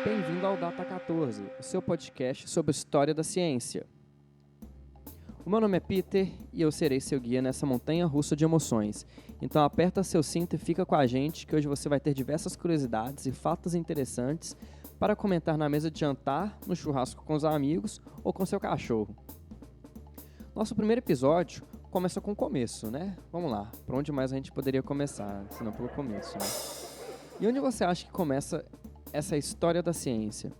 bem-vindo ao Data 14, o seu podcast sobre a história da ciência. O meu nome é Peter e eu serei seu guia nessa montanha russa de emoções. Então aperta seu cinto e fica com a gente, que hoje você vai ter diversas curiosidades e fatos interessantes para comentar na mesa de jantar, no churrasco com os amigos ou com seu cachorro. Nosso primeiro episódio começa com o começo, né? Vamos lá, por onde mais a gente poderia começar, se não pelo começo, né? E onde você acha que começa essa história da ciência?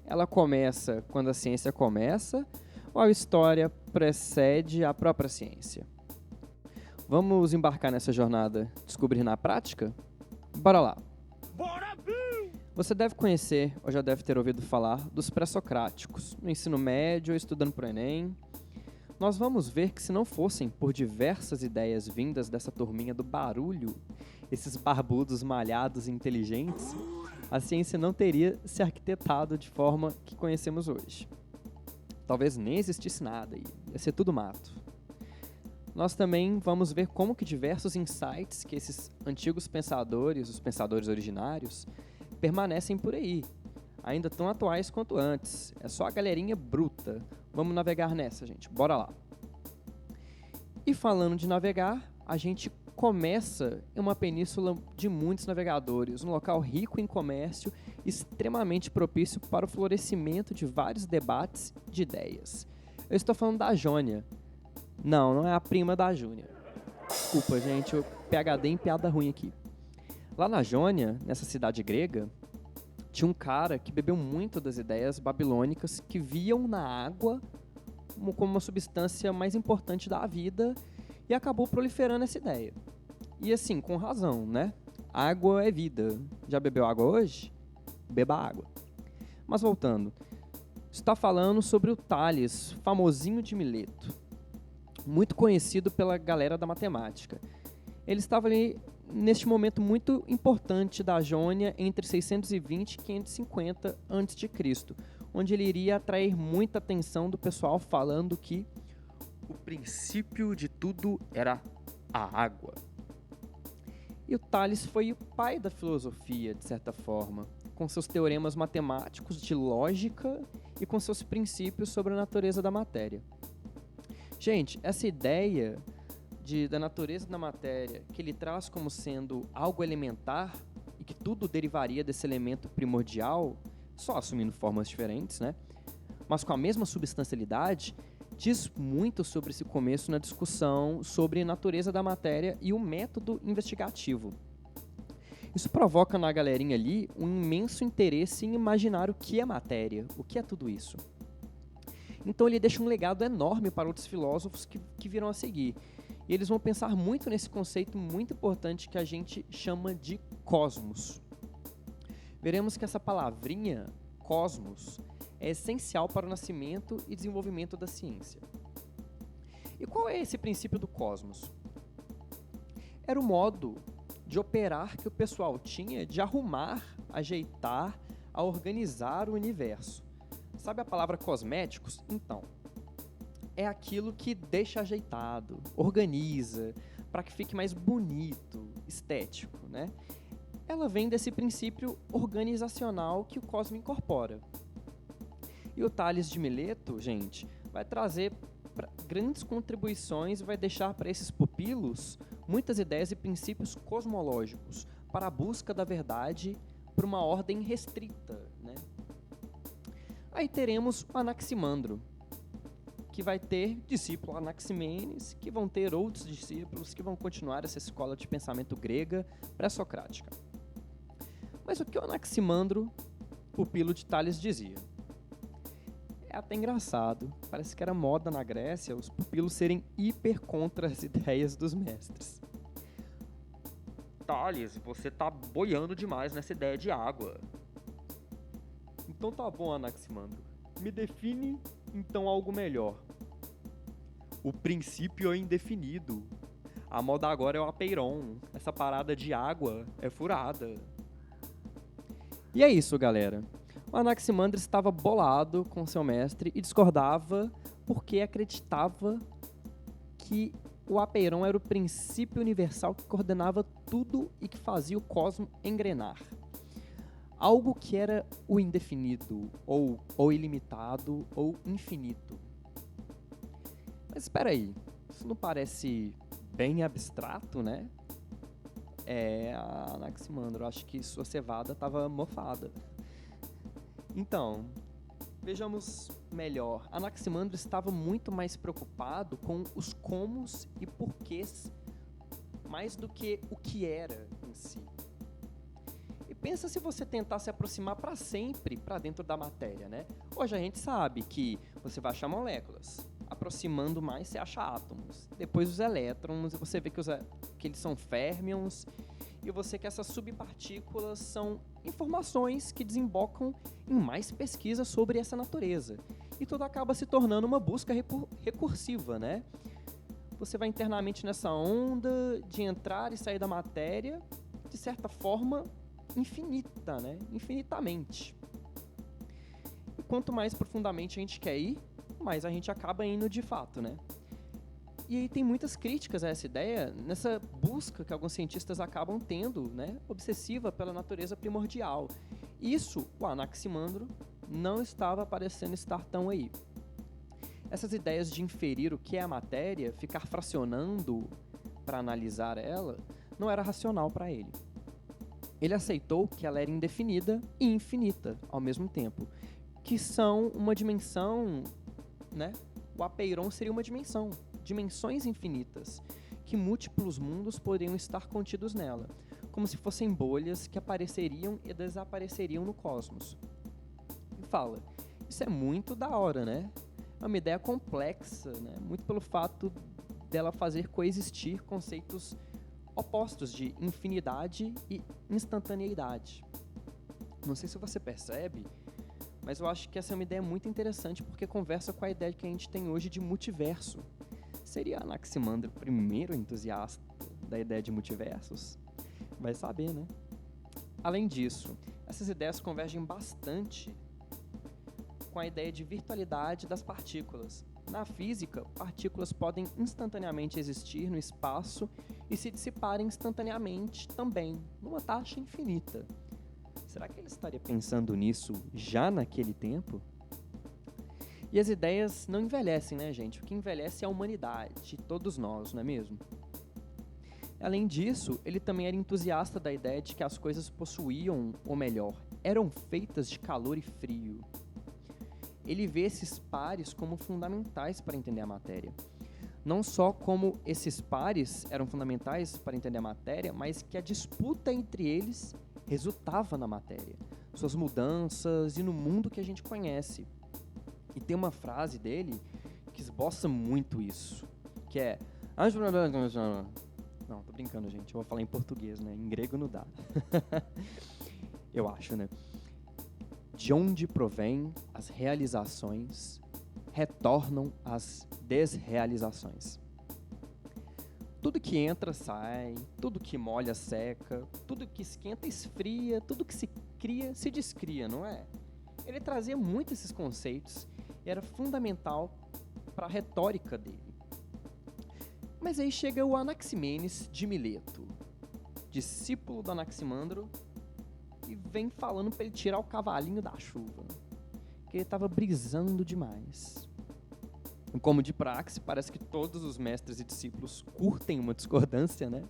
Ela começa quando a ciência começa ou a história precede a própria ciência? Vamos embarcar nessa jornada, descobrir na prática? Bora lá! Você deve conhecer ou já deve ter ouvido falar dos pré-socráticos, no ensino médio ou estudando para o Enem. Nós vamos ver que se não fossem por diversas ideias vindas dessa turminha do barulho, esses barbudos malhados e inteligentes, a ciência não teria se arquitetado de forma que conhecemos hoje. Talvez nem existisse nada, ia ser tudo mato. Nós também vamos ver como que diversos insights que esses antigos pensadores, os pensadores originários, permanecem por aí, ainda tão atuais quanto antes. É só a galerinha bruta. Vamos navegar nessa, gente. Bora lá. E falando de navegar, a gente começa em uma península de muitos navegadores, um local rico em comércio, extremamente propício para o florescimento de vários debates de ideias. Eu estou falando da Jônia. Não é a prima da Júnia. Desculpa, gente, o PhD em piada ruim aqui. Lá na Jônia, nessa cidade grega, tinha um cara que bebeu muito das ideias babilônicas que viam na água como uma substância mais importante da vida e acabou proliferando essa ideia. E assim, com razão, né? Água é vida. Já bebeu água hoje? Beba água. Mas voltando, está falando sobre o Tales, famosinho de Mileto, muito conhecido pela galera da matemática. Ele estava ali neste momento muito importante da Jônia entre 620 e 550 a.C., onde ele iria atrair muita atenção do pessoal falando que o princípio de tudo era a água. E o Tales foi o pai da filosofia, de certa forma, com seus teoremas matemáticos de lógica e com seus princípios sobre a natureza da matéria. Gente, essa ideia da natureza da matéria, que ele traz como sendo algo elementar e que tudo derivaria desse elemento primordial, só assumindo formas diferentes, né? Mas com a mesma substancialidade, diz muito sobre esse começo na discussão sobre a natureza da matéria e o método investigativo. Isso provoca na galerinha ali um imenso interesse em imaginar o que é matéria, o que é tudo isso. Então ele deixa um legado enorme para outros filósofos que virão a seguir. E eles vão pensar muito nesse conceito muito importante que a gente chama de cosmos. Veremos que essa palavrinha, cosmos, é essencial para o nascimento e desenvolvimento da ciência. E qual é esse princípio do cosmos? Era o modo de operar que o pessoal tinha de arrumar, ajeitar, a organizar o universo. Sabe a palavra cosméticos? Então, é aquilo que deixa ajeitado, organiza, para que fique mais bonito, estético, né? Ela vem desse princípio organizacional que o cosmos incorpora. E o Tales de Mileto, gente, vai trazer grandes contribuições e vai deixar para esses pupilos muitas ideias e princípios cosmológicos para a busca da verdade por uma ordem restrita, né? Aí teremos o Anaximandro, que vai ter discípulo Anaximenes, que vão ter outros discípulos que vão continuar essa escola de pensamento grega pré-socrática. Mas o que o Anaximandro, pupilo de Tales, dizia? É até engraçado, parece que era moda na Grécia os pupilos serem hiper contra as ideias dos mestres. Tales, você tá boiando demais nessa ideia de água. Então tá bom, Anaximandro. Me define, então, algo melhor. O princípio é indefinido. A moda agora é o apeiron. Essa parada de água é furada. E é isso, galera. O Anaximandro estava bolado com seu mestre e discordava porque acreditava que o apeiron era o princípio universal que coordenava tudo e que fazia o cosmos engrenar. algo que era o indefinido, ou ilimitado, ou infinito. Mas espera aí, isso não parece bem abstrato, né? Anaximandro, acho que sua cevada estava mofada. Então, vejamos melhor. Anaximandro estava muito mais preocupado com os comos e porquês, mais do que o que era em si. E pensa se você tentar se aproximar para sempre para dentro da matéria, né? Hoje a gente sabe que você vai achar moléculas. Aproximando mais, você acha átomos. Depois os elétrons, e você vê que eles são férmions, e você que essas subpartículas são informações que desembocam em mais pesquisa sobre essa natureza. E tudo acaba se tornando uma busca recursiva, né? Você vai internamente nessa onda de entrar e sair da matéria, de certa forma, infinita, né? Infinitamente. E quanto mais profundamente a gente quer ir, mais a gente acaba indo de fato, né? E aí tem muitas críticas a essa ideia, nessa busca que alguns cientistas acabam tendo, né? Obsessiva pela natureza primordial. Isso, o Anaximandro, não estava parecendo estar tão aí. Essas ideias de inferir o que é a matéria, ficar fracionando para analisar ela, não era racional para ele. Ele aceitou que ela era indefinida e infinita ao mesmo tempo, que são uma dimensão, né? O apeiron seria uma dimensão, dimensões infinitas, que múltiplos mundos poderiam estar contidos nela, como se fossem bolhas que apareceriam e desapareceriam no cosmos. E fala, isso é muito da hora, né? É uma ideia complexa, né? Muito pelo fato dela fazer coexistir conceitos opostos de infinidade e instantaneidade. Não sei se você percebe, mas eu acho que essa é uma ideia muito interessante porque conversa com a ideia que a gente tem hoje de multiverso. Seria Anaximandro o primeiro entusiasta da ideia de multiversos? Vai saber, né? Além disso, essas ideias convergem bastante com a ideia de virtualidade das partículas. Na física, partículas podem instantaneamente existir no espaço e se dissiparem instantaneamente também, numa taxa infinita. Será que ele estaria pensando nisso já naquele tempo? E as ideias não envelhecem, né, gente? O que envelhece é a humanidade, todos nós, não é mesmo? Além disso, ele também era entusiasta da ideia de que as coisas possuíam, ou melhor, eram feitas de calor e frio. Ele vê esses pares como fundamentais para entender a matéria. Não só como esses pares eram fundamentais para entender a matéria, mas que a disputa entre eles resultava na matéria, suas mudanças e no mundo que a gente conhece. E tem uma frase dele que esboça muito isso, que é... Não, tô brincando, gente. Eu vou falar em português, né? Em grego não dá. Eu acho, né? De onde provém as realizações, retornam as desrealizações. Tudo que entra, sai. Tudo que molha, seca. Tudo que esquenta, esfria. Tudo que se cria, se descria, não é? Ele trazia muito esses conceitos e era fundamental para a retórica dele. Mas aí chega o Anaximenes de Mileto, discípulo do Anaximandro, e vem falando para ele tirar o cavalinho da chuva, que ele estava brisando demais. E como de praxe, parece que todos os mestres e discípulos curtem uma discordância, né?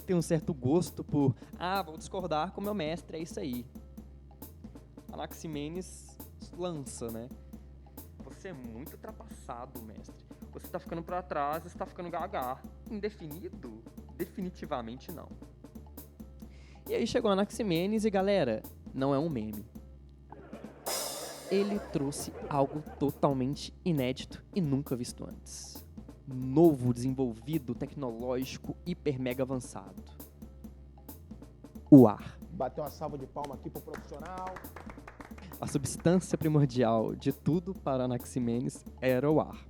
Tem um certo gosto por, vou discordar com meu mestre, é isso aí. Anaximenes lança, né? Você é muito ultrapassado, mestre. Você está ficando para trás, você está ficando gaga. Indefinido? Definitivamente não. E aí chegou Anaximenes e, galera, não é um meme. Ele trouxe algo totalmente inédito e nunca visto antes. Novo, desenvolvido, tecnológico, hiper mega avançado. O ar. Bateu uma salva de palma aqui pro profissional. A substância primordial de tudo para Anaximenes era o ar.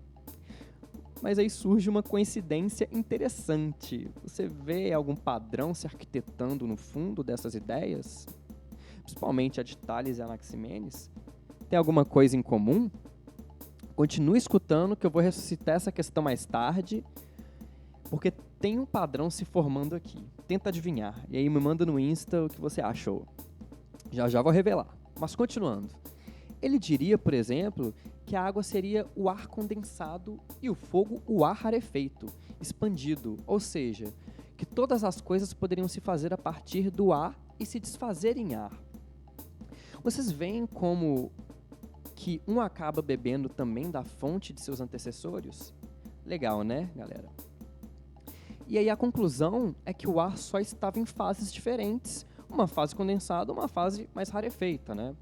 Mas aí surge uma coincidência interessante. Você vê algum padrão se arquitetando no fundo dessas ideias? Principalmente a de Tales e Anaximenes? Tem alguma coisa em comum? Continue escutando que eu vou ressuscitar essa questão mais tarde, porque tem um padrão se formando aqui. Tenta adivinhar. E aí me manda no Insta o que você achou. Já já vou revelar. Mas continuando. Ele diria, por exemplo, que a água seria o ar condensado e o fogo o ar rarefeito, expandido, ou seja, que todas as coisas poderiam se fazer a partir do ar e se desfazer em ar. Vocês veem como que um acaba bebendo também da fonte de seus antecessores? Legal, né, galera? E aí a conclusão é que o ar só estava em fases diferentes, uma fase condensada, uma fase mais rarefeita, né?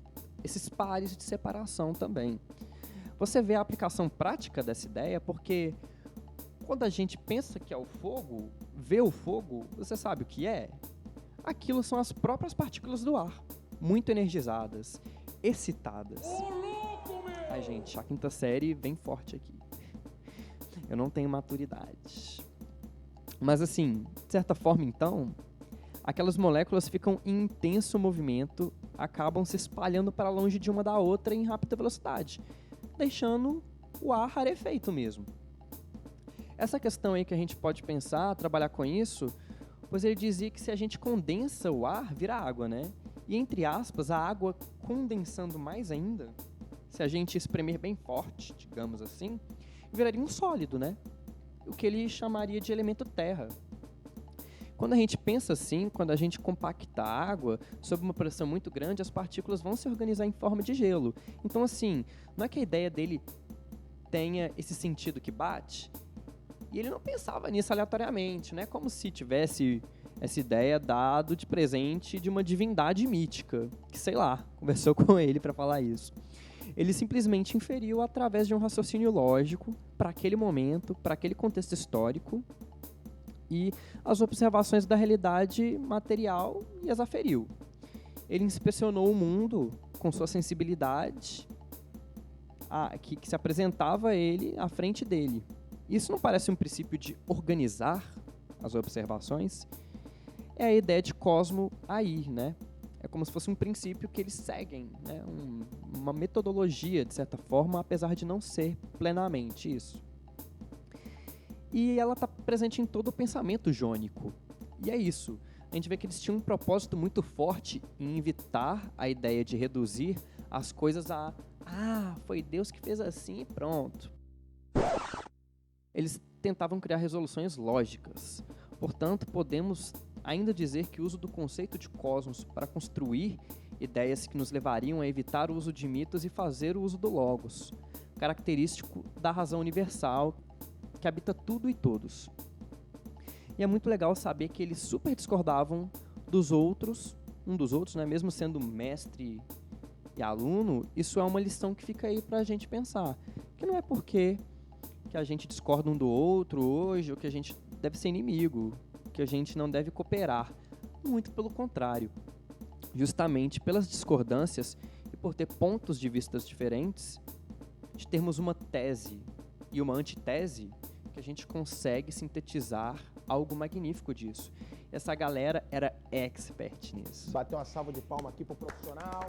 Esses pares de separação também. Você vê a aplicação prática dessa ideia porque quando a gente pensa que é o fogo, vê o fogo, você sabe o que é? Aquilo são as próprias partículas do ar, muito energizadas, excitadas. Ai, gente, a quinta série vem forte aqui. Eu não tenho maturidade. Mas assim, de certa forma então, aquelas moléculas ficam em intenso movimento, acabam se espalhando para longe de uma da outra em rápida velocidade, deixando o ar rarefeito mesmo. Essa questão aí que a gente pode pensar, trabalhar com isso, pois ele dizia que se a gente condensa o ar, vira água, né? E entre aspas, a água condensando mais ainda, se a gente espremer bem forte, digamos assim, viraria um sólido, né? O que ele chamaria de elemento terra. Quando a gente pensa assim, quando a gente compacta a água sob uma pressão muito grande, as partículas vão se organizar em forma de gelo. Então, assim, não é que a ideia dele tenha esse sentido que bate, e ele não pensava nisso aleatoriamente, não é como se tivesse essa ideia dado de presente de uma divindade mítica, que, sei lá, conversou com ele para falar isso. Ele simplesmente inferiu através de um raciocínio lógico para aquele momento, para aquele contexto histórico, e as observações da realidade material e as aferiu. Ele inspecionou o mundo com sua sensibilidade que se apresentava a ele à frente dele. Isso não parece um princípio de organizar as observações? É a ideia de cosmo aí, né? É como se fosse um princípio que eles seguem, né? Uma metodologia, de certa forma, apesar de não ser plenamente isso. E ela está presente em todo o pensamento jônico. E é isso. A gente vê que eles tinham um propósito muito forte em evitar a ideia de reduzir as coisas a foi Deus que fez assim e pronto. Eles tentavam criar resoluções lógicas. Portanto, podemos ainda dizer que o uso do conceito de cosmos para construir ideias que nos levariam a evitar o uso de mitos e fazer o uso do logos, característico da razão universal que habita tudo e todos. E é muito legal saber que eles super discordavam dos outros, né? Mesmo sendo mestre e aluno, isso é uma lição que fica aí pra gente pensar. Que não é porque que a gente discorda um do outro hoje, ou que a gente deve ser inimigo, que a gente não deve cooperar. Muito pelo contrário. Justamente pelas discordâncias e por ter pontos de vistas diferentes, de termos uma tese e uma antitese, que a gente consegue sintetizar algo magnífico disso. Essa galera era expert nisso. Bateu uma salva de palma aqui pro profissional.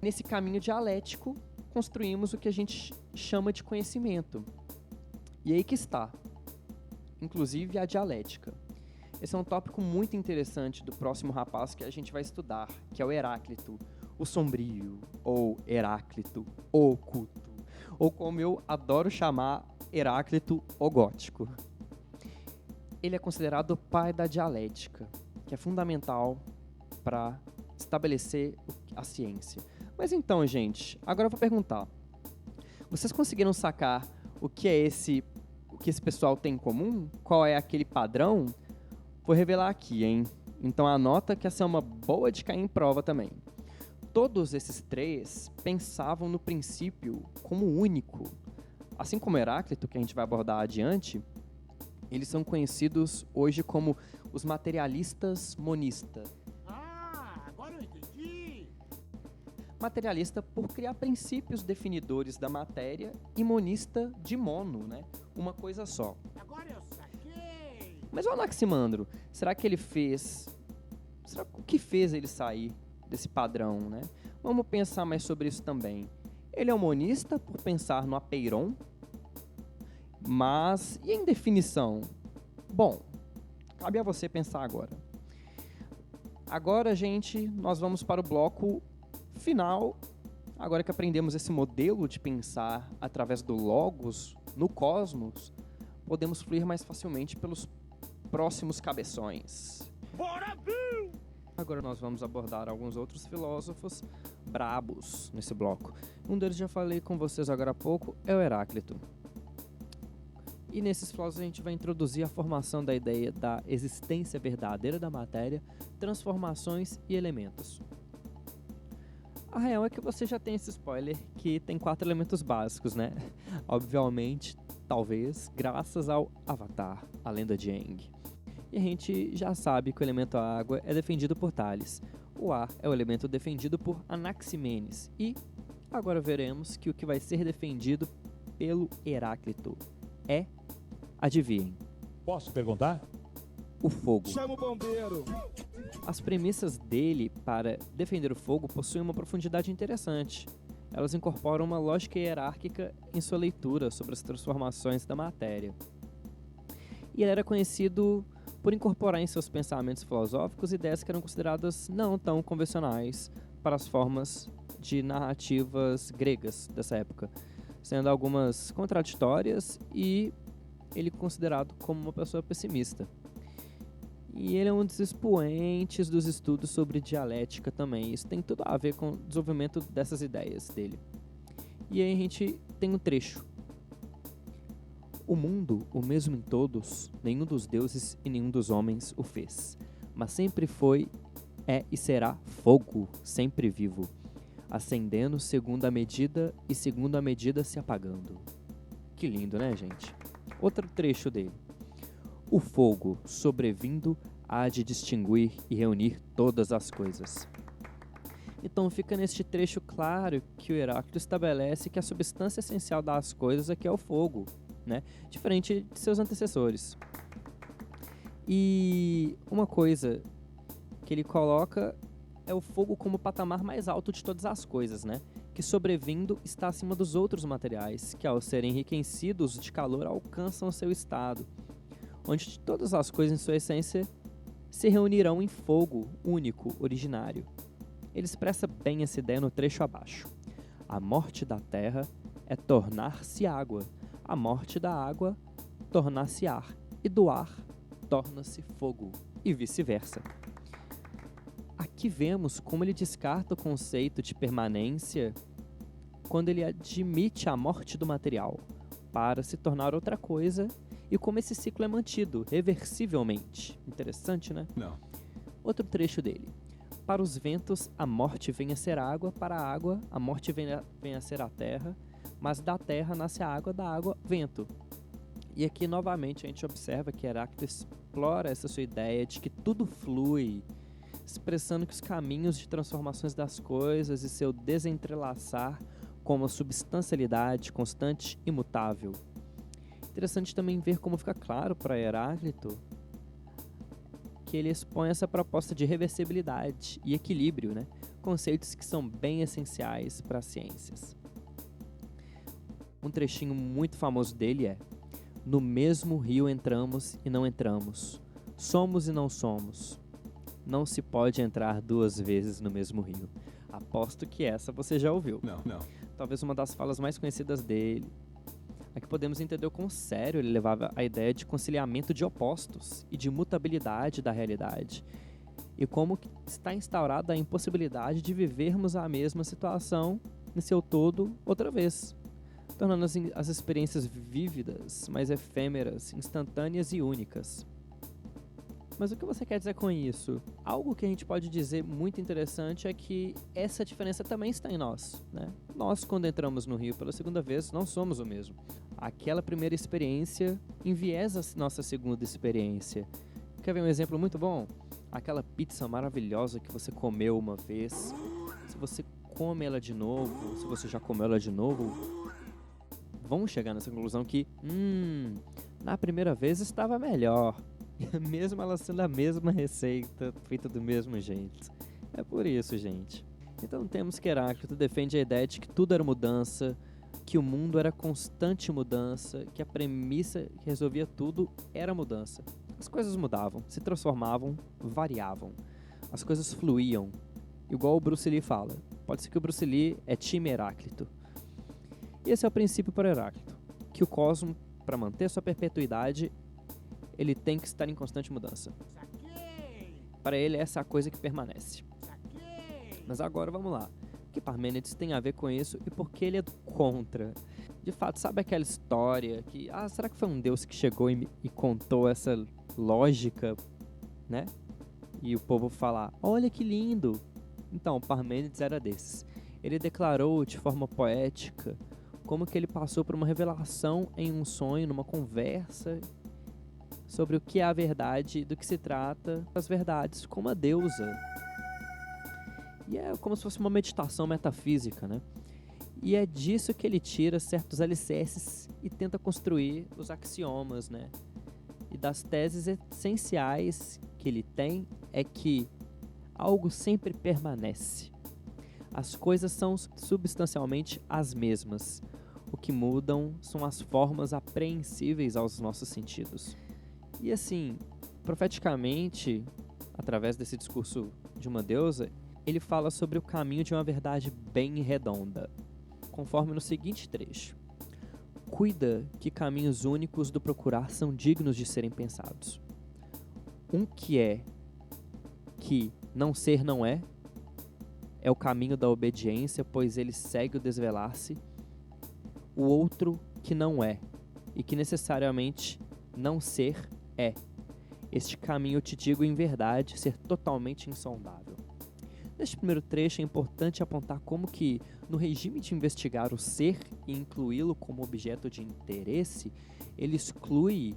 Nesse caminho dialético, construímos o que a gente chama de conhecimento. E aí que está, inclusive a dialética. Esse é um tópico muito interessante do próximo rapaz que a gente vai estudar, que é o Heráclito, o Sombrio, ou Heráclito, o Oculto, ou como eu adoro chamar, Heráclito, o Gótico. Ele é considerado o pai da dialética, que é fundamental para estabelecer a ciência. Mas então, gente, agora eu vou perguntar. Vocês conseguiram sacar o que esse pessoal tem em comum? Qual é aquele padrão? Vou revelar aqui, hein? Então anota que essa é uma boa de cair em prova também. Todos esses três pensavam no princípio como único. Assim como Heráclito, que a gente vai abordar adiante, eles são conhecidos hoje como os materialistas monistas. Agora eu entendi. Materialista por criar princípios definidores da matéria e monista de mono, né? Uma coisa só. Agora eu saquei. Mas o Anaximandro, será que ele fez... o que fez ele sair desse padrão, né? Vamos pensar mais sobre isso também. Ele é um monista por pensar no apeiron, mas e em definição? Bom, cabe a você pensar agora. Agora, gente, nós vamos para o bloco final. Agora que aprendemos esse modelo de pensar através do logos no cosmos, podemos fluir mais facilmente pelos próximos cabeções. Bora, Bill! Agora nós vamos abordar alguns outros filósofos brabos nesse bloco. Um deles já falei com vocês agora há pouco, é o Heráclito. E nesses filósofos a gente vai introduzir a formação da ideia da existência verdadeira da matéria, transformações e elementos. A real é que você já tem esse spoiler que tem 4 elementos básicos, né? Obviamente, talvez, graças ao Avatar, a lenda de Aang. E a gente já sabe que o elemento água é defendido por Thales. O ar é o elemento defendido por Anaximenes. E agora veremos que o que vai ser defendido pelo Heráclito é, adivinhem, Posso perguntar? o fogo. Chama o bombeiro! As premissas dele para defender o fogo possuem uma profundidade interessante. Elas incorporam uma lógica hierárquica em sua leitura sobre as transformações da matéria. E ele era conhecido por incorporar em seus pensamentos filosóficos ideias que eram consideradas não tão convencionais para as formas de narrativas gregas dessa época, sendo algumas contraditórias e ele considerado como uma pessoa pessimista. E ele é um dos expoentes dos estudos sobre dialética também. Isso tem tudo a ver com o desenvolvimento dessas ideias dele. E aí a gente tem um trecho. O mundo, o mesmo em todos, nenhum dos deuses e nenhum dos homens o fez. Mas sempre foi, é e será fogo, sempre vivo, acendendo segundo a medida e segundo a medida se apagando. Que lindo, né, gente? Outro trecho dele. O fogo, sobrevindo, há de distinguir e reunir todas as coisas. Então fica neste trecho claro que o Heráclito estabelece que a substância essencial das coisas aqui é o fogo, né? Diferente de seus antecessores. E uma coisa que ele coloca é o fogo como o patamar mais alto de todas as coisas, né? Que sobrevindo está acima dos outros materiais, que ao serem enriquecidos de calor alcançam seu estado, onde todas as coisas em sua essência se reunirão em fogo único, originário. Ele expressa bem essa ideia no trecho abaixo. A morte da terra é tornar-se água, a morte da água tornar-se ar, e do ar torna-se fogo, e vice-versa. Aqui vemos como ele descarta o conceito de permanência quando ele admite a morte do material para se tornar outra coisa e como esse ciclo é mantido reversivelmente. Interessante, né? Não. Outro trecho dele. Para os ventos, a morte vem a ser água, para a água, a morte vem a ser a terra, mas da terra nasce a água, da água, vento. E aqui, novamente, a gente observa que Heráclito explora essa sua ideia de que tudo flui, expressando que os caminhos de transformações das coisas e seu desentrelaçar como a substancialidade constante e imutável. Interessante também ver como fica claro para Heráclito que ele expõe essa proposta de reversibilidade e equilíbrio, né? Conceitos que são bem essenciais para as ciências. Um trechinho muito famoso dele é: no mesmo rio entramos e não entramos, somos e não somos. Não se pode entrar 2 vezes no mesmo rio. Aposto que essa você já ouviu. Não. Talvez uma das falas mais conhecidas dele. Aqui podemos entender o quão sério ele levava a ideia de conciliamento de opostos e de mutabilidade da realidade, e como está instaurada a impossibilidade de vivermos a mesma situação em seu todo outra vez, tornando as experiências vívidas, mais efêmeras, instantâneas e únicas. Mas o que você quer dizer com isso? Algo que a gente pode dizer muito interessante é que essa diferença também está em nós, né? Nós, quando entramos no rio pela segunda vez, não somos o mesmo. Aquela primeira experiência enviesa a nossa segunda experiência. Quer ver um exemplo muito bom? Aquela pizza maravilhosa que você comeu uma vez, se você come ela de novo, se você já comeu ela de novo, vamos chegar nessa conclusão que, na primeira vez estava melhor. Mesmo ela sendo a mesma receita, feita do mesmo jeito. É por isso, gente. Então temos que Heráclito defende a ideia de que tudo era mudança, que o mundo era constante mudança, que a premissa que resolvia tudo era mudança. As coisas mudavam, se transformavam, variavam. as coisas fluíam. Igual o Bruce Lee fala. Pode ser que o Bruce Lee é time Heráclito. E esse é o princípio para Heráclito. Que o cosmo, para manter sua perpetuidade, ele tem que estar em constante mudança. Para ele, essa é a coisa que permanece. Mas agora vamos lá. O que Parmênides tem a ver com isso e por que ele é do contra? De fato, sabe aquela história que... será que foi um deus que chegou e contou essa lógica, né? E o povo falar, olha que lindo! Então, Parmênides era desses. Ele declarou de forma poética como que ele passou por uma revelação em um sonho, numa conversa, sobre o que é a verdade e do que se trata as verdades, como a deusa. E é como se fosse uma meditação metafísica, né? E é disso que ele tira certos alicerces e tenta construir os axiomas, né? E das teses essenciais que ele tem é que algo sempre permanece. As coisas são substancialmente as mesmas. O que mudam são as formas apreensíveis aos nossos sentidos. E assim, profeticamente, através desse discurso de uma deusa, ele fala sobre o caminho de uma verdade bem redonda, conforme no seguinte trecho. Cuida que caminhos únicos do procurar são dignos de serem pensados. Um que não ser não é o caminho da obediência, pois ele segue o desvelar-se. O outro que não é, e que necessariamente não ser é. Este caminho eu te digo em verdade ser totalmente insondável. Neste primeiro trecho é importante apontar como que, no regime de investigar o ser e incluí-lo como objeto de interesse, ele exclui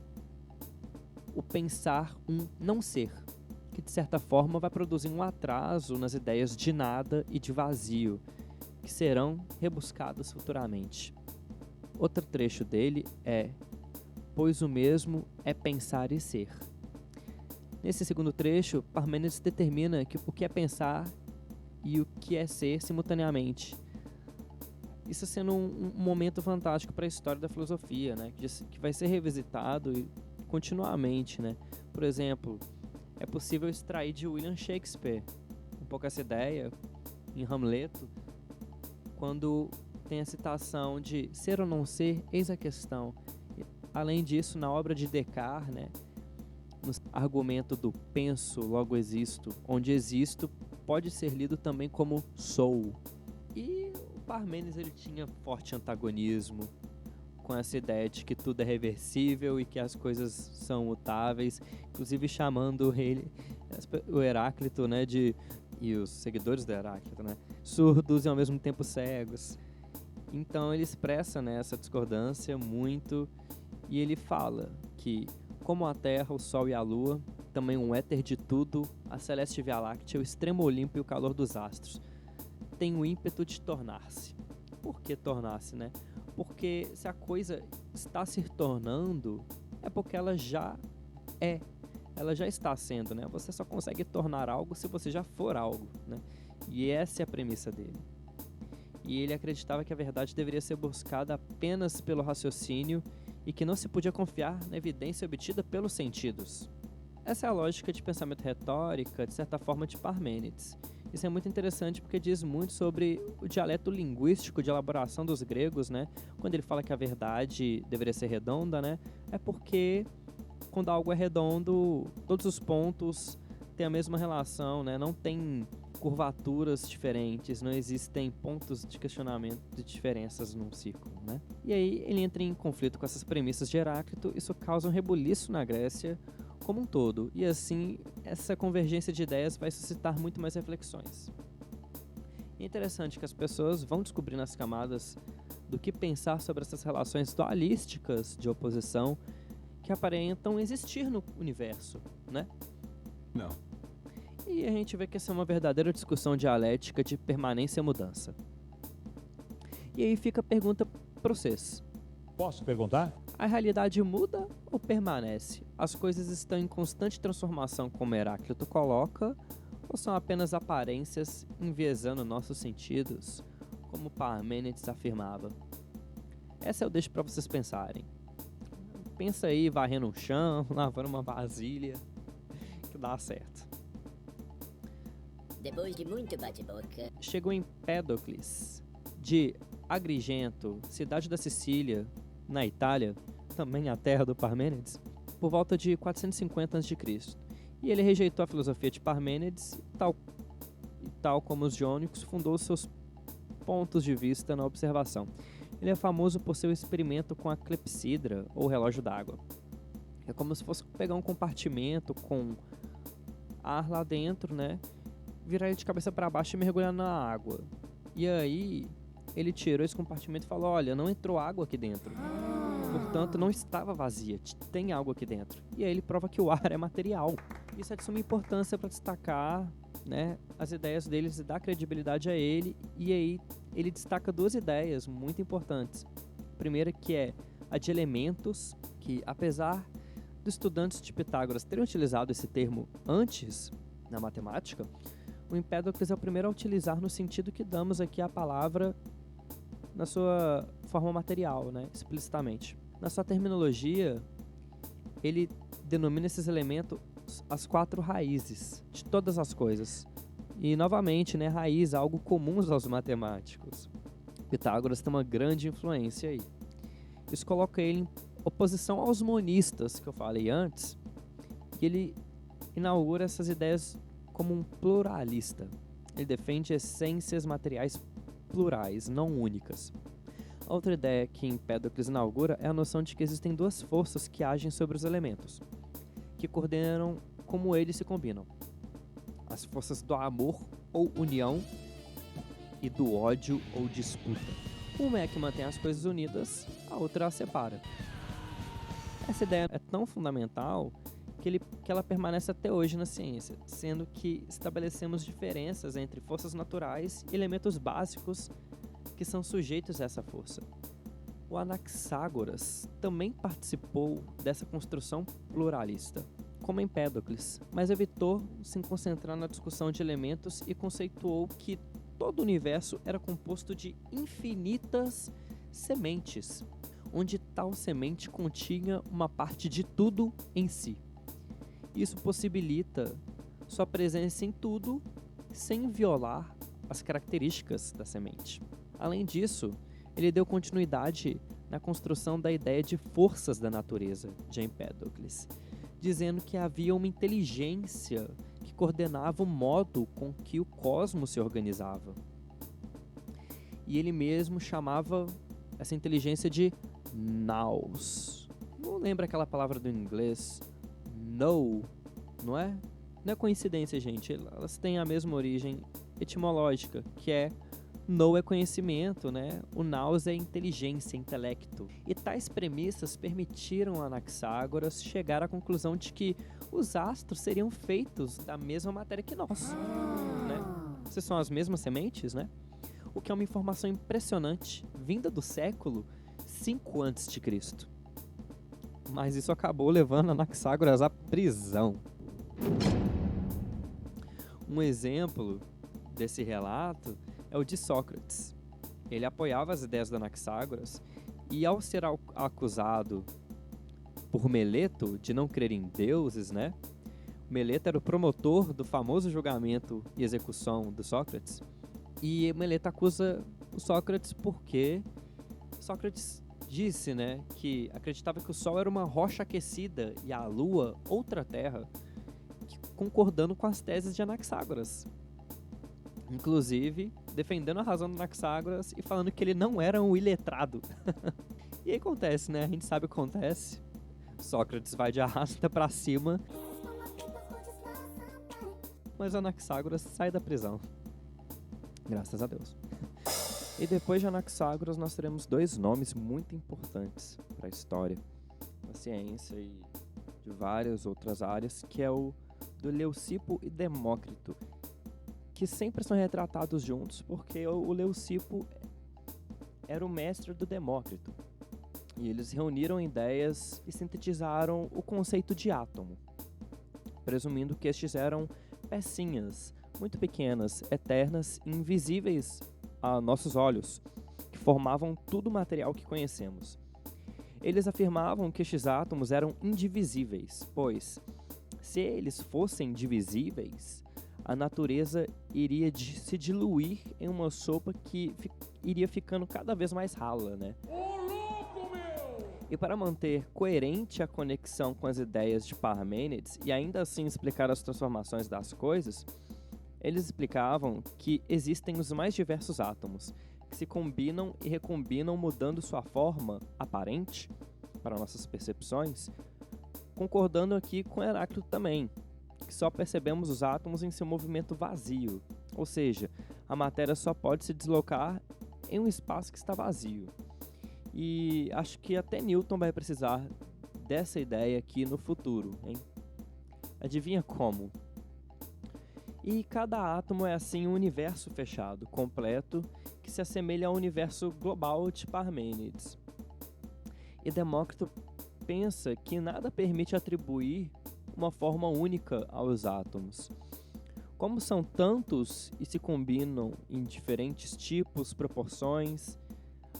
o pensar um não ser, que de certa forma vai produzir um atraso nas ideias de nada e de vazio, que serão rebuscadas futuramente. Outro trecho dele é: pois o mesmo é pensar e ser. Nesse segundo trecho, Parmênides determina que o que é pensar e o que é ser simultaneamente. Isso sendo um momento fantástico para a história da filosofia, né? Que vai ser revisitado continuamente, né? Por exemplo, é possível extrair de William Shakespeare um pouco essa ideia em Hamleto, quando tem a citação de ser ou não ser, eis a questão. Além disso, na obra de Descartes, né, no argumento do penso, logo existo, onde existo pode ser lido também como sou. E o Parmênides ele tinha forte antagonismo com essa ideia de que tudo é reversível e que as coisas são mutáveis, inclusive chamando ele, o Heráclito, né, e os seguidores do Heráclito, né, surdos e ao mesmo tempo cegos. Então ele expressa, né, essa discordância muito, e ele fala que, como a Terra, o Sol e a Lua, também um éter de tudo, a celeste Via Láctea, o extremo Olimpo e o calor dos astros, tem o ímpeto de tornar-se. Por que tornar-se, né? Porque se a coisa está se tornando, é porque ela já é. Ela já está sendo, né? Você só consegue tornar algo se você já for algo, né? E essa é a premissa dele. E ele acreditava que a verdade deveria ser buscada apenas pelo raciocínio e que não se podia confiar na evidência obtida pelos sentidos. Essa é a lógica de pensamento retórica, de certa forma, de Parmênides. Isso é muito interessante porque diz muito sobre o dialeto linguístico de elaboração dos gregos, né? Quando ele fala que a verdade deveria ser redonda, né? É porque quando algo é redondo, todos os pontos têm a mesma relação, né? Não tem curvaturas diferentes, não existem pontos de questionamento de diferenças num círculo, né? E aí ele entra em conflito com essas premissas de Heráclito, isso causa um rebuliço na Grécia como um todo, e assim essa convergência de ideias vai suscitar muito mais reflexões. E é interessante que as pessoas vão descobrir nas camadas do que pensar sobre essas relações dualísticas de oposição que aparentam existir no universo, né? Não. E a gente vê que essa é uma verdadeira discussão dialética de permanência e mudança. E aí fica a pergunta para vocês. Posso perguntar? A realidade muda ou permanece? As coisas estão em constante transformação, como Heráclito coloca, ou são apenas aparências enviesando nossos sentidos, como Parmênides afirmava? Essa eu deixo para vocês pensarem. Pensa aí varrendo um chão, lavando uma vasilha, que dá certo. Depois de muito bate-boca, chegou Empédocles, de Agrigento, cidade da Sicília, na Itália, também a terra do Parmênides, por volta de 450 a.C. E ele rejeitou a filosofia de Parmênides e tal como os jônicos, fundou seus pontos de vista na observação. Ele é famoso por seu experimento com a clepsidra, ou relógio d'água. É como se fosse pegar um compartimento com ar lá dentro, né? Virar ele de cabeça para baixo e mergulhar na água. E aí ele tirou esse compartimento e falou: olha, não entrou água aqui dentro. Portanto, não estava vazia, tem algo aqui dentro. E aí ele prova que o ar é material. Isso é de suma importância para destacar, né, as ideias deles e dar credibilidade a ele. E aí ele destaca duas ideias muito importantes. A primeira, que é a de elementos, que apesar dos estudantes de Pitágoras terem utilizado esse termo antes na matemática, o Empédocles é o primeiro a utilizar no sentido que damos aqui a palavra na sua forma material, né, explicitamente. Na sua terminologia, ele denomina esses elementos as 4 raízes de todas as coisas. E, novamente, né, raiz, algo comum aos matemáticos. Pitágoras tem uma grande influência aí. Isso coloca ele em oposição aos monistas, que eu falei antes, e ele inaugura essas ideias como um pluralista. Ele defende essências materiais plurais, não únicas. Outra ideia que Empédocles inaugura é a noção de que existem duas forças que agem sobre os elementos, que coordenam como eles se combinam. As forças do amor ou união e do ódio ou disputa. Uma é a que mantém as coisas unidas, a outra as separa. Essa ideia é tão fundamental que ela permanece até hoje na ciência, sendo que estabelecemos diferenças entre forças naturais e elementos básicos que são sujeitos a essa força. O Anaxágoras também participou dessa construção pluralista, como Empédocles, mas evitou se concentrar na discussão de elementos e conceituou que todo o universo era composto de infinitas sementes, onde tal semente continha uma parte de tudo em si. Isso possibilita sua presença em tudo sem violar as características da semente. Além disso, ele deu continuidade na construção da ideia de forças da natureza de Empédocles, dizendo que havia uma inteligência que coordenava o modo com que o cosmos se organizava. E ele mesmo chamava essa inteligência de nous. Não lembra aquela palavra do inglês know, não é? Não é coincidência, gente. Elas têm a mesma origem etimológica, que é know é conhecimento, né? O nous é inteligência, intelecto. E tais premissas permitiram a Anaxágoras chegar à conclusão de que os astros seriam feitos da mesma matéria que nós, né? Vocês são as mesmas sementes, né? O que é uma informação impressionante, vinda do século 5 a.C. Mas isso acabou levando Anaxágoras à prisão. Um exemplo desse relato é o de Sócrates. Ele apoiava as ideias do Anaxágoras e, ao ser acusado por Meleto de não crer em deuses, né? Meleto era o promotor do famoso julgamento e execução de Sócrates. E Meleto acusa o Sócrates porque Sócrates disse, né, que acreditava que o Sol era uma rocha aquecida e a Lua outra terra, concordando com as teses de Anaxágoras. Inclusive, defendendo a razão do Anaxágoras e falando que ele não era um iletrado. E aí acontece, né? A gente sabe o que acontece. Sócrates vai de arrasta pra cima, mas Anaxágoras sai da prisão. Graças a Deus. E depois de Anaxágoras, nós teremos 2 nomes muito importantes para a história da ciência e de várias outras áreas, que é o do Leucipo e Demócrito, que sempre são retratados juntos, porque o Leucipo era o mestre do Demócrito. E eles reuniram ideias e sintetizaram o conceito de átomo, presumindo que estes eram pecinhas muito pequenas, eternas e invisíveis a nossos olhos, que formavam todo o material que conhecemos. Eles afirmavam que estes átomos eram indivisíveis, pois, se eles fossem divisíveis, a natureza iria se diluir em uma sopa que iria ficando cada vez mais rala, né? E para manter coerente a conexão com as ideias de Parmênides e ainda assim explicar as transformações das coisas, eles explicavam que existem os mais diversos átomos, que se combinam e recombinam mudando sua forma aparente para nossas percepções, concordando aqui com Heráclito também, que só percebemos os átomos em seu movimento vazio, ou seja, a matéria só pode se deslocar em um espaço que está vazio. E acho que até Newton vai precisar dessa ideia aqui no futuro, hein? Adivinha como? E cada átomo é assim um universo fechado, completo, que se assemelha ao universo global de Parmênides. E Demócrito pensa que nada permite atribuir uma forma única aos átomos. Como são tantos e se combinam em diferentes tipos, proporções,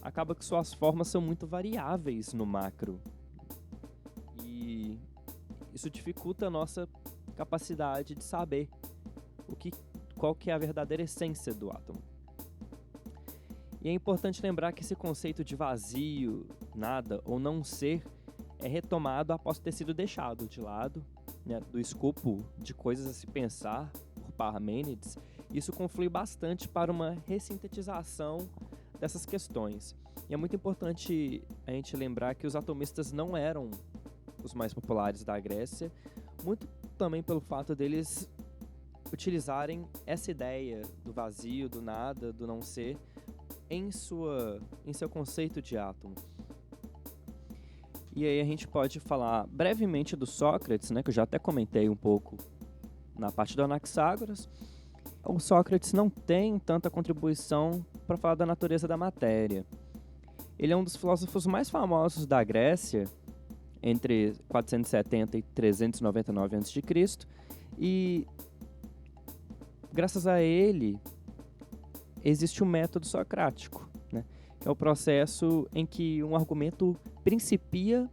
acaba que suas formas são muito variáveis no macro. E isso dificulta a nossa capacidade de saber qual que é a verdadeira essência do átomo. E é importante lembrar que esse conceito de vazio, nada ou não ser é retomado após ter sido deixado de lado, né, do escopo de coisas a se pensar por Parmênides. Isso conflui bastante para uma ressintetização dessas questões. E é muito importante a gente lembrar que os atomistas não eram os mais populares da Grécia, muito também pelo fato deles utilizarem essa ideia do vazio, do nada, do não ser, em seu conceito de átomo. E aí a gente pode falar brevemente do Sócrates, né, que eu já até comentei um pouco na parte do Anaxágoras. O Sócrates não tem tanta contribuição para falar da natureza da matéria. Ele é um dos filósofos mais famosos da Grécia, entre 470 e 399 a.C., e graças a ele existe o método socrático, né? Que é o processo em que um argumento principia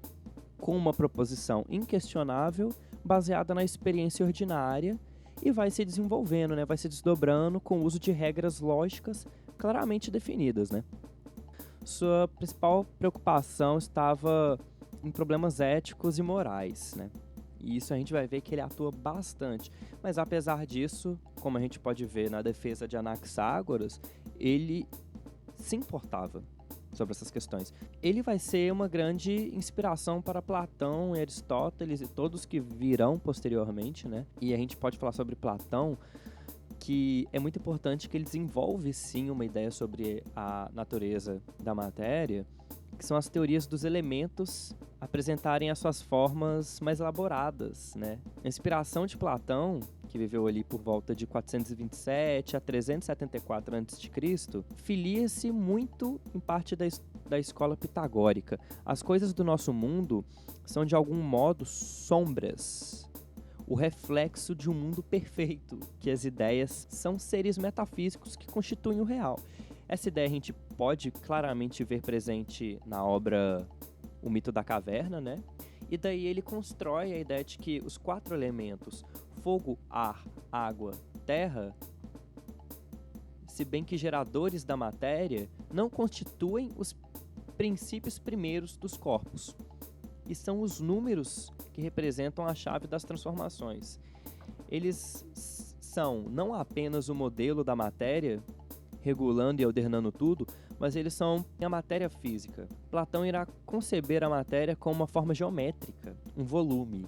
com uma proposição inquestionável baseada na experiência ordinária e vai se desenvolvendo, né? Vai se desdobrando com o uso de regras lógicas claramente definidas, né? Sua principal preocupação estava em problemas éticos e morais, né? E isso a gente vai ver que ele atua bastante. Mas apesar disso, como a gente pode ver na defesa de Anaxágoras, ele se importava sobre essas questões. Ele vai ser uma grande inspiração para Platão e Aristóteles e todos que virão posteriormente, né? E a gente pode falar sobre Platão, que é muito importante que ele desenvolve sim uma ideia sobre a natureza da matéria, que são as teorias dos elementos apresentarem as suas formas mais elaboradas, né? A inspiração de Platão, que viveu ali por volta de 427 a 374 a.C., filia-se muito em parte da escola pitagórica. As coisas do nosso mundo são de algum modo sombras, o reflexo de um mundo perfeito, que as ideias são seres metafísicos que constituem o real. Essa ideia a gente pode claramente ver presente na obra O Mito da Caverna, né? E daí ele constrói a ideia de que os 4 elementos, fogo, ar, água, terra, se bem que geradores da matéria, não constituem os princípios primeiros dos corpos. E são os números que representam a chave das transformações. Eles são não apenas o modelo da matéria, regulando e ordenando tudo, mas eles são a matéria física. Platão irá conceber a matéria como uma forma geométrica, um volume.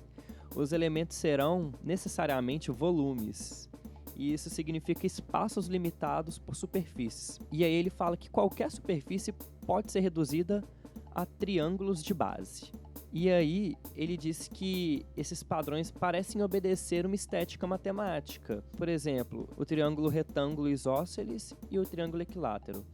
Os elementos serão necessariamente volumes, e isso significa espaços limitados por superfícies. E aí ele fala que qualquer superfície pode ser reduzida a triângulos de base. E aí ele diz que esses padrões parecem obedecer uma estética matemática. Por exemplo, o triângulo retângulo isósceles e o triângulo equilátero.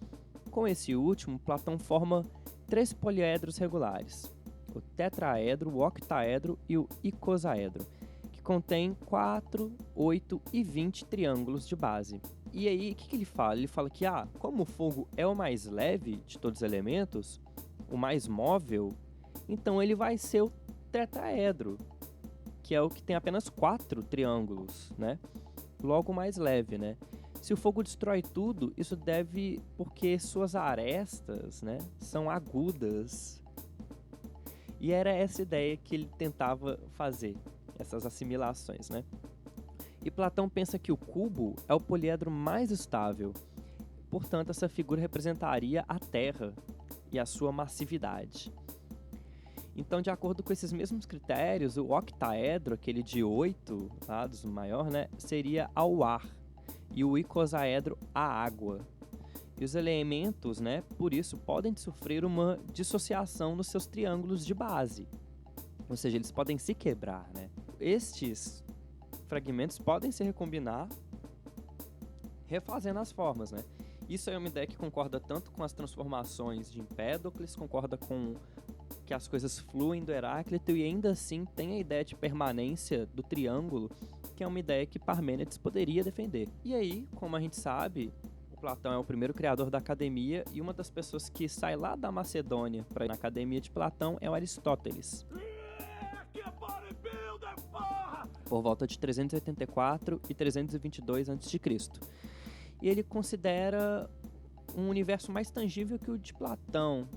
Com esse último, Platão forma 3 poliedros regulares: o tetraedro, o octaedro e o icosaedro, que contém 4, 8 e 20 triângulos de base. E aí, o que ele fala? Ele fala que, como o fogo é o mais leve de todos os elementos, o mais móvel, então ele vai ser o tetraedro, que é o que tem apenas 4 triângulos, né? logo mais leve, né? Se o fogo destrói tudo, isso deve porque suas arestas, né, são agudas. E era essa ideia que ele tentava fazer, essas assimilações, né? E Platão pensa que o cubo é o poliedro mais estável. Portanto, essa figura representaria a Terra e a sua massividade. Então, de acordo com esses mesmos critérios, o octaedro, aquele de 8 lados maior, né, seria ao ar. E o icosaedro a água. E os elementos, né, por isso, podem sofrer uma dissociação nos seus triângulos de base. Ou seja, eles podem se quebrar, né? Estes fragmentos podem se recombinar, refazendo as formas, né? Isso é uma ideia que concorda tanto com as transformações de Empédocles, concorda com que as coisas fluem do Heráclito, e ainda assim tem a ideia de permanência do triângulo, que é uma ideia que Parmênides poderia defender. E aí, como a gente sabe, o Platão é o primeiro criador da academia, e uma das pessoas que sai lá da Macedônia para ir na academia de Platão é o Aristóteles. Por volta de 384 e 322 a.C. E ele considera um universo mais tangível que o de Platão,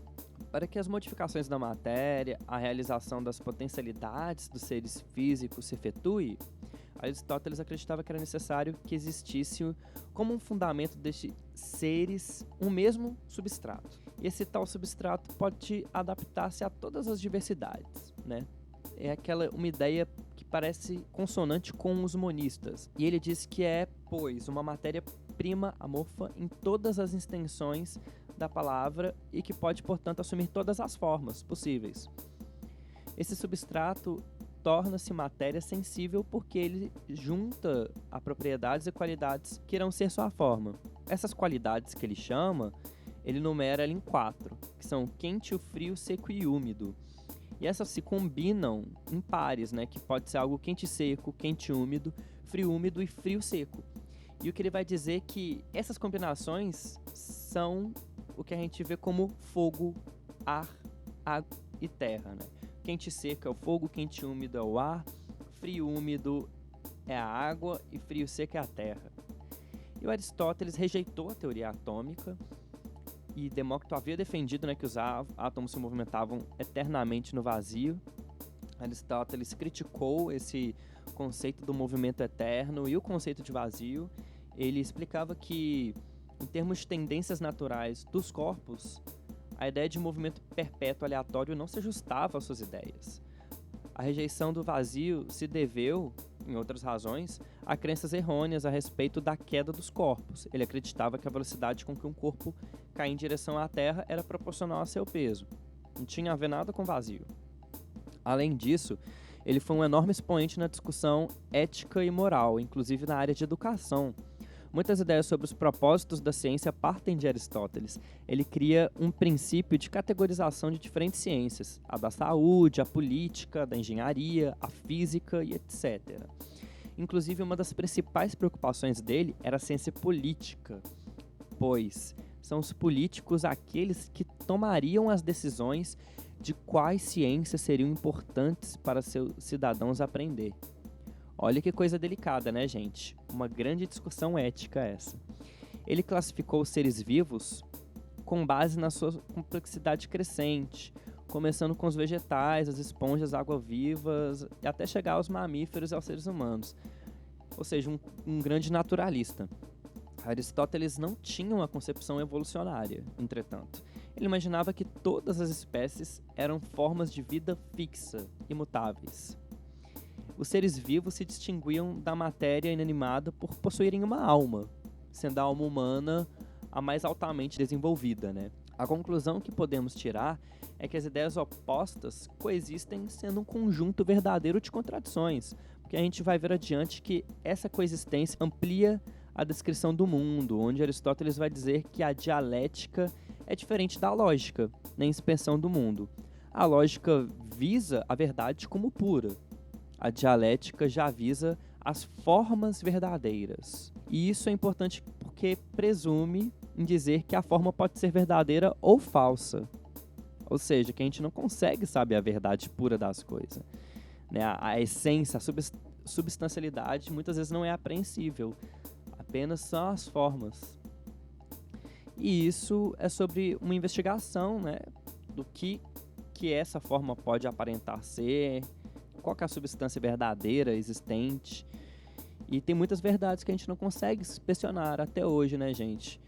para que as modificações da matéria, a realização das potencialidades dos seres físicos se efetue. Aristóteles acreditava que era necessário que existisse como um fundamento destes seres um mesmo substrato. E esse tal substrato pode adaptar-se a todas as diversidades, né? É uma ideia que parece consonante com os monistas. E ele diz que é, pois, uma matéria-prima amorfa em todas as extensões da palavra e que pode, portanto, assumir todas as formas possíveis. Esse substrato torna-se matéria sensível porque ele junta a propriedades e qualidades que irão ser sua forma. Essas qualidades que ele chama, ele numera em 4, que são quente, o frio, seco e úmido. E essas se combinam em pares, né? Que pode ser algo quente e seco, quente e úmido e frio seco. E o que ele vai dizer é que essas combinações são o que a gente vê como fogo, ar, água e terra, né? Quente e seco é o fogo, quente e úmido é o ar, frio e úmido é a água e frio e seco é a terra. E o Aristóteles rejeitou a teoria atômica, e Demócrito havia defendido, né, que os átomos se movimentavam eternamente no vazio. Aristóteles criticou esse conceito do movimento eterno e o conceito de vazio. Ele explicava que, em termos de tendências naturais dos corpos, a ideia de movimento perpétuo aleatório não se ajustava às suas ideias. A rejeição do vazio se deveu, em outras razões, a crenças errôneas a respeito da queda dos corpos. Ele acreditava que a velocidade com que um corpo caía em direção à Terra era proporcional a seu peso. Não tinha a ver nada com vazio. Além disso, ele foi um enorme expoente na discussão ética e moral, inclusive na área de educação. Muitas ideias sobre os propósitos da ciência partem de Aristóteles. Ele cria um princípio de categorização de diferentes ciências, a da saúde, a política, da engenharia, a física e etc. Inclusive, uma das principais preocupações dele era a ciência política, pois são os políticos aqueles que tomariam as decisões de quais ciências seriam importantes para seus cidadãos aprender. Olha que coisa delicada, né, gente? Uma grande discussão ética essa. Ele classificou os seres vivos com base na sua complexidade crescente, começando com os vegetais, as esponjas, água-vivas, e até chegar aos mamíferos e aos seres humanos. Ou seja, um grande naturalista. Aristóteles não tinha uma concepção evolucionária, entretanto. Ele imaginava que todas as espécies eram formas de vida fixa, imutáveis. Os seres vivos se distinguiam da matéria inanimada por possuírem uma alma, sendo a alma humana a mais altamente desenvolvida, né? A conclusão que podemos tirar é que as ideias opostas coexistem sendo um conjunto verdadeiro de contradições, porque a gente vai ver adiante que essa coexistência amplia a descrição do mundo, onde Aristóteles vai dizer que a dialética é diferente da lógica na inspeção do mundo. A lógica visa a verdade como pura. A dialética já visa as formas verdadeiras. E isso é importante porque presume em dizer que a forma pode ser verdadeira ou falsa. Ou seja, que a gente não consegue saber a verdade pura das coisas. Né? A essência, a substancialidade muitas vezes não é apreensível, apenas são as formas. E isso é sobre uma investigação, né, do que essa forma pode aparentar ser, qual que é a substância verdadeira existente. E tem muitas verdades que a gente não consegue inspecionar até hoje, né, gente?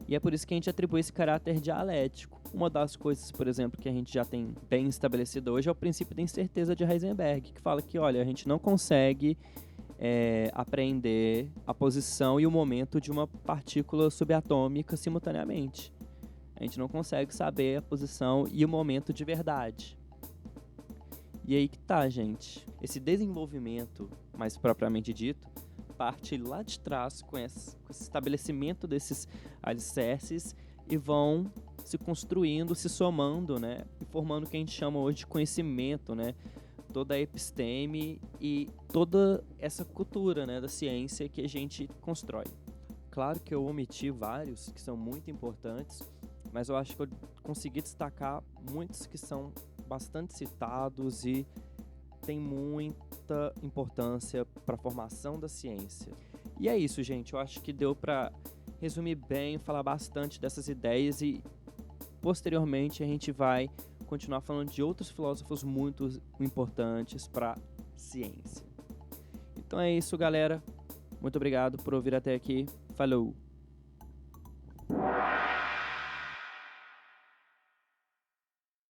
E é por isso que a gente atribui esse caráter dialético. Uma das coisas, por exemplo, que a gente já tem bem estabelecido hoje é o princípio da incerteza de Heisenberg, que fala que, olha, a gente não consegue apreender a posição e o momento de uma partícula subatômica simultaneamente. A gente não consegue saber a posição e o momento de verdade. E aí que tá, gente. Esse desenvolvimento, mais propriamente dito, parte lá de trás com esse estabelecimento desses alicerces e vão se construindo, se somando, né? E formando o que a gente chama hoje de conhecimento, né? Toda a episteme e toda essa cultura, né, da ciência que a gente constrói. Claro que eu omiti vários que são muito importantes, mas eu acho que eu consegui destacar muitos que são bastante citados e tem muita importância para a formação da ciência. E é isso, gente. Eu acho que deu para resumir bem, falar bastante dessas ideias e posteriormente a gente vai continuar falando de outros filósofos muito importantes para a ciência. Então é isso, galera. Muito obrigado por ouvir até aqui. Falou!